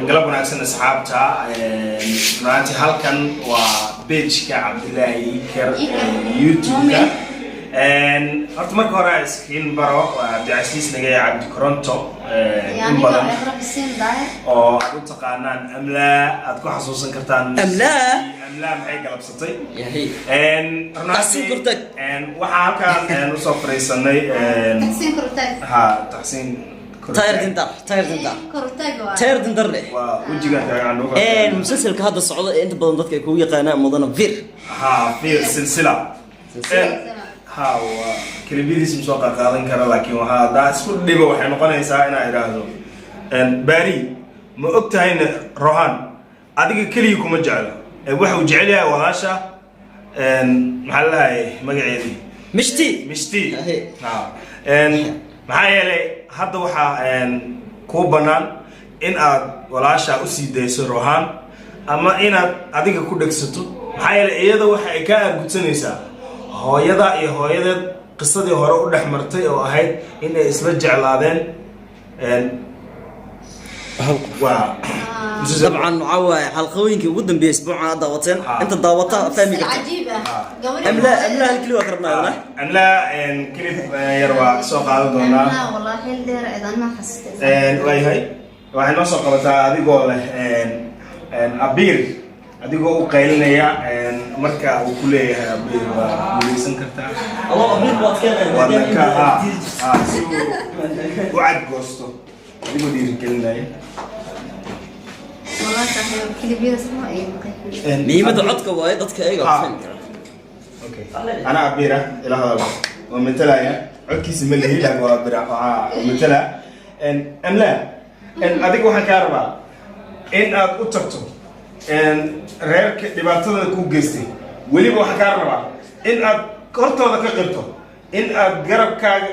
قلب وناكسن أصحابتا رانتي هالكن وبيج كعبد الله كر يوتيوب horta marka hore iskiin baro Cabdicasiis naga Cabdi Koronto in badan oo aad u taqaanaan amla aad ku xasuusan kartaan amla maxay galabsatay taxsiin kurtag waxa halkaan u soo fariisanay taxsiin kurtag taxsiin تاير دندر له وجهك عنده مسلسل كهذا الصعود انت بدون ضدك يكون يقانا مدن فير فير سلسله ها كليبيديس مسوق قادن كره لكن وها اسكو ديبه waxay noqonaysaa in ay iraahdo bari ma ogtahay rohan adiga kaliya kuma jecel waxa uu jecel yahay walaasha maxaa la yahay magaceedii mishti ha maxaa yeelay hadda waxa ku banaan in aad walaasha u sii dayso rohan ama inaad adiga ku dhagsato maxaa yeelay iyada waxa ay ka argudsanaysaa hooyada iyo hooyadeed qisadii hore u dhaxmartay oo ahayd in ay isla jeclaadeen طبعا معاوي حلقوينك ودن باسبوع داوتين انت داوتها فاهمك عجيبه املا الكل وكرنا ولا املا كليب يروى سو قادو دونا لا والله حيل دير اذا ما حسيت واي هي waxay noo soo qabataa adigoo leh abiir adigoo u qaylinaya marka uu ku leeyahay abiir waa guuleysan kartaa الله abiir baad keenay si uu wacd goosto adigoo dhiirigelinaya والله صحيح كليبيا اسمه ايه ميمة عدك وايد عدك ايوه اوكي انا عبيره الى هذا ومثلا عدكيس ملهي لا وابره مثلا ان املا ان اديك waxaan ka rabaa in aad u tagto reerka dhibaatada ku geystay waliba waxaan ka rabaa in aad kortooda ka qirto in aad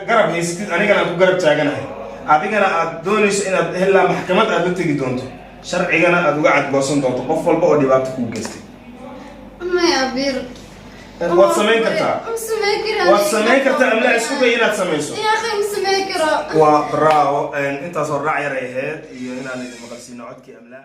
garab haystid anigana ku garab taaganahay adigana aad doonayso in aad helaa maxkamad aad u tagi doonto sharcigana aad uga cadboosan doonto qof walba oo dhibaato ku geystay ما يا بير waad samayn kartaa amla isku bay inaad samayso يا اخي مسميكره waa bravo intaas oo raac yar ay ahayd iyo inaan idin maqalsiino codkii amla